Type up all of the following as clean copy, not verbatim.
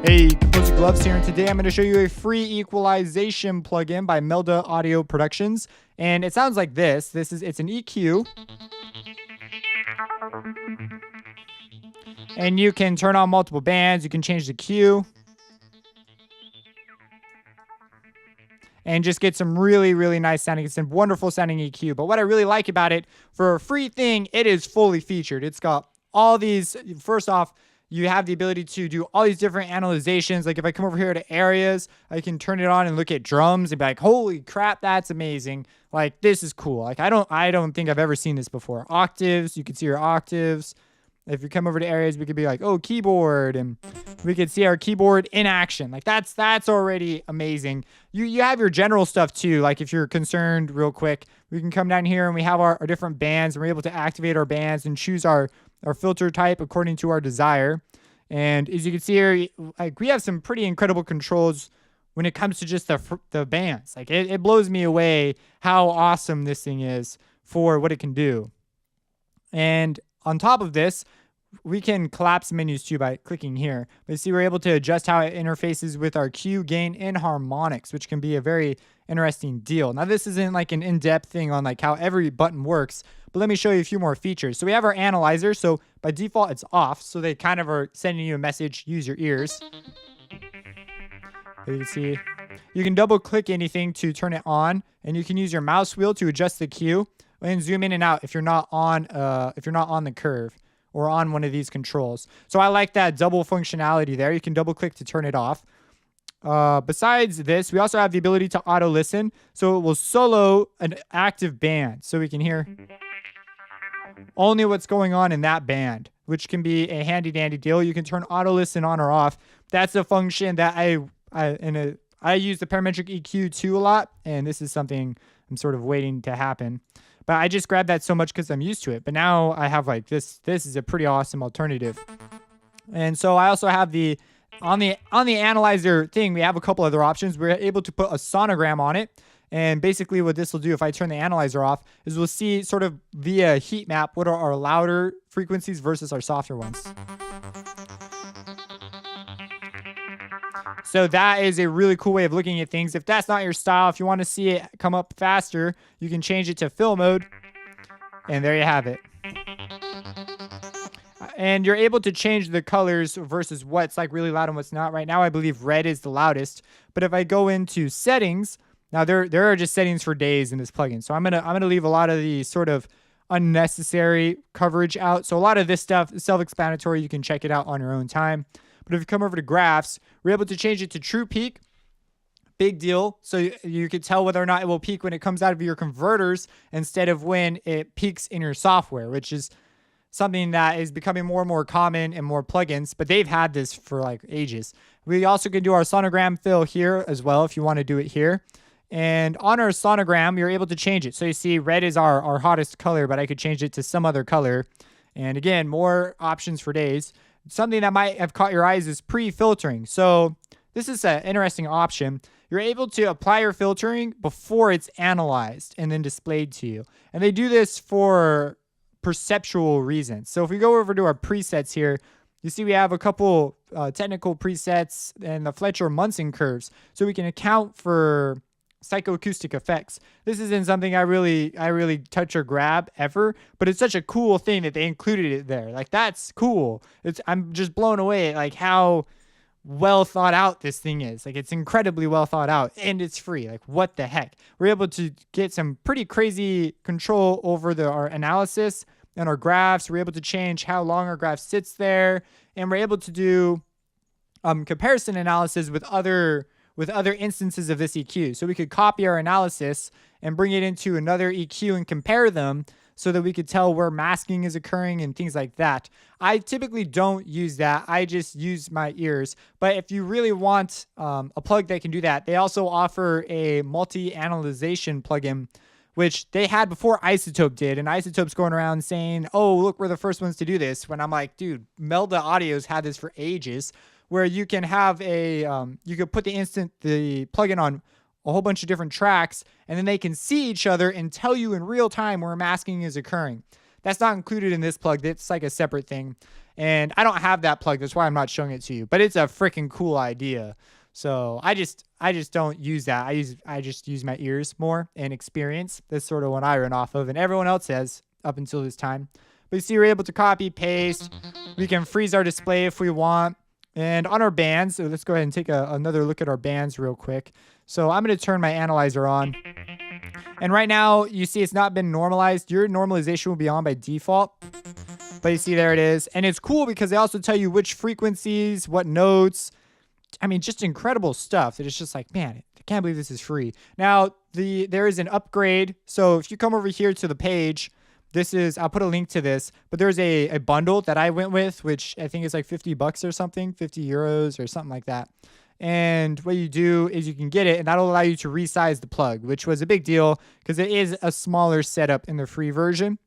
Hey, Composer Gloves here, and today I'm going to show you a free equalization plugin by Melda Audio Productions, and it sounds like this. It's an EQ, and you can turn on multiple bands. You can change the Q, and just get some really, really nice sounding. It's a wonderful sounding EQ. But what I really like about it, for a free thing, it is fully featured. It's got all these. First off, you have the ability to do all these different analyzations. Like if I come over here to areas, I can turn it on and look at drums and be like, holy crap, that's amazing. Like, this is cool. Like, I don't think I've ever seen this before. Octaves, you can see your octaves. If you come over to areas, we could be like, oh, keyboard, and we could see our keyboard in action. Like, that's already amazing. You have your general stuff too. Like if you're concerned, real quick, we can come down here and we have our different bands, and we're able to activate our bands and choose our filter type according to our desire. And as you can see here, like, we have some pretty incredible controls when it comes to just the bands. Like it blows me away how awesome this thing is for what it can do. And on top of this, we can collapse menus too by clicking here. But you see, we're able to adjust how it interfaces with our Q, gain, and harmonics, which can be a very interesting deal. Now, this isn't like an in-depth thing on like how every button works, but let me show you a few more features. So we have our analyzer. So by default, it's off. So they kind of are sending you a message, use your ears. You can see, you can double click anything to turn it on, and you can use your mouse wheel to adjust the Q and zoom in and out if you're not on the curve or on one of these controls. So I like that double functionality there. You can double click to turn it off. Besides this, we also have the ability to auto listen. So it will solo an active band. So we can hear only what's going on in that band, which can be a handy dandy deal. You can turn auto listen on or off. That's a function that I use the parametric EQ too a lot. And this is something I'm sort of waiting to happen. But I just grabbed that so much because I'm used to it. But now I have like this. This is a pretty awesome alternative. And so I also have on the analyzer thing, we have a couple other options. We're able to put a sonogram on it. And basically what this will do, if I turn the analyzer off, is we'll see sort of via heat map what are our louder frequencies versus our softer ones. So that is a really cool way of looking at things. If that's not your style, if you want to see it come up faster, you can change it to fill mode. And there you have it. And you're able to change the colors versus what's like really loud and what's not. Right now, I believe red is the loudest. But if I go into settings, now there are just settings for days in this plugin. So I'm gonna leave a lot of the sort of unnecessary coverage out. So a lot of this stuff is self-explanatory. You can check it out on your own time. But if you come over to graphs, we're able to change it to true peak. Big deal. So you can tell whether or not it will peak when it comes out of your converters instead of when it peaks in your software, which is something that is becoming more and more common in more plugins, but they've had this for like ages. We also can do our sonogram fill here as well if you want to do it here. And on our sonogram, you're able to change it. So you see red is our hottest color, but I could change it to some other color. And again, more options for days. Something that might have caught your eyes is pre-filtering. So this is an interesting option. You're able to apply your filtering before it's analyzed and then displayed to you. And they do this for perceptual reasons. So if we go over to our presets here, you see we have a couple technical presets and the Fletcher-Munson curves. So we can account for psychoacoustic effects. This isn't something I really touch or grab ever, but it's such a cool thing that they included it there. Like, that's cool. I'm just blown away at like how well thought out this thing is. Like, it's incredibly well thought out, and it's free. Like, what the heck? We're able to get some pretty crazy control over our analysis and our graphs. We're able to change how long our graph sits there, and we're able to do comparison analysis with other instances of this EQ. So we could copy our analysis and bring it into another EQ and compare them so that we could tell where masking is occurring and things like that. I typically don't use that. I just use my ears. But if you really want a plug that can do that, they also offer a multi-analyzation plugin, which they had before Isotope did. And Isotope's going around saying, oh, look, we're the first ones to do this. When I'm like, dude, Melda Audio's had this for ages, where you can have you could put the plugin on a whole bunch of different tracks, and then they can see each other and tell you in real time where masking is occurring. That's not included in this plug. It's like a separate thing. And I don't have that plug. That's why I'm not showing it to you. But it's a freaking cool idea. So I just don't use that. I just use my ears more and experience. That's sort of what I run off of, and everyone else has up until this time. But you see, we're able to copy, paste. We can freeze our display if we want. And on our bands, so let's go ahead and take another look at our bands real quick. So I'm going to turn my analyzer on. And right now, you see it's not been normalized. Your normalization will be on by default. But you see, there it is. And it's cool because they also tell you which frequencies, what notes. I mean, just incredible stuff that it's just like, man, I can't believe this is free. Now, there is an upgrade. So if you come over here to the page, I'll put a link to this, but there's a bundle that I went with, which I think is like $50 or something, 50 euros or something like that. And what you do is you can get it, and that'll allow you to resize the plug, which was a big deal because it is a smaller setup in the free version.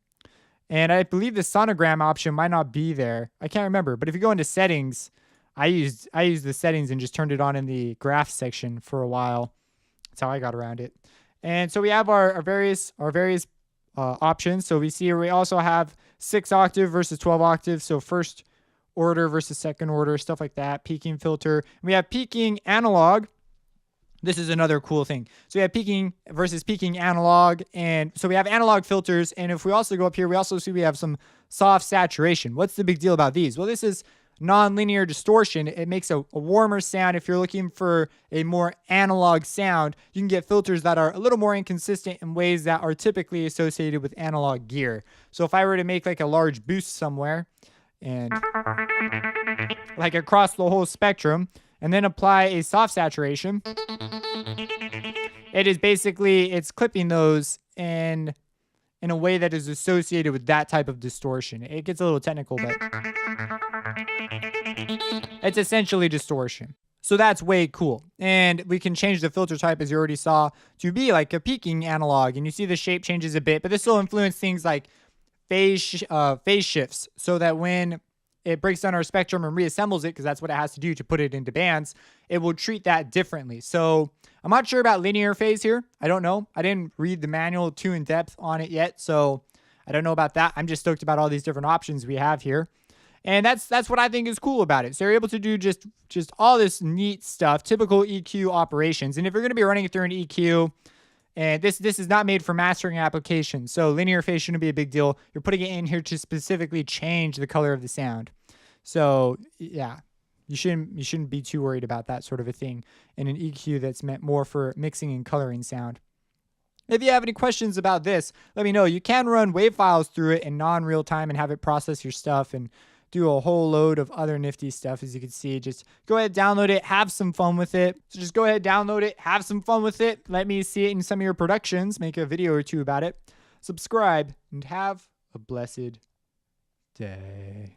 And I believe the sonogram option might not be there. I can't remember, but if you go into settings, I used the settings and just turned it on in the graph section for a while. That's how I got around it. And so we have our various options. So we see we also have 6 octave versus 12 octave. So first order versus second order, stuff like that. Peaking filter. We have peaking analog. This is another cool thing. So we have peaking versus peaking analog. And so we have analog filters. And if we also go up here, we also see we have some soft saturation. What's the big deal about these? Well, this is non-linear distortion. It makes a warmer sound. If you're looking for a more analog sound, you can get filters that are a little more inconsistent in ways that are typically associated with analog gear. So if I were to make like a large boost somewhere and like across the whole spectrum and then apply a soft saturation, it is basically, it's clipping those in a way that is associated with that type of distortion. It gets a little technical, but it's essentially distortion. So that's way cool. And we can change the filter type, as you already saw, to be like a peaking analog. And you see the shape changes a bit, but this will influence things like phase shifts, so that when it breaks down our spectrum and reassembles it, because that's what it has to do to put it into bands, it will treat that differently. So I'm not sure about linear phase here. I don't know. I didn't read the manual too in depth on it yet, so I don't know about that. I'm just stoked about all these different options we have here. And that's what I think is cool about it. So you're able to do just all this neat stuff, typical EQ operations. And if you're going to be running it through an EQ, and this is not made for mastering applications, so linear phase shouldn't be a big deal. You're putting it in here to specifically change the color of the sound. So yeah, you shouldn't be too worried about that sort of a thing in an EQ that's meant more for mixing and coloring sound. If you have any questions about this, let me know. You can run WAV files through it in non-real time and have it process your stuff and do a whole load of other nifty stuff, as you can see. Just go ahead, download it, have some fun with it. So just go ahead, download it, have some fun with it. Let me see it in some of your productions. Make a video or two about it. Subscribe, and have a blessed day.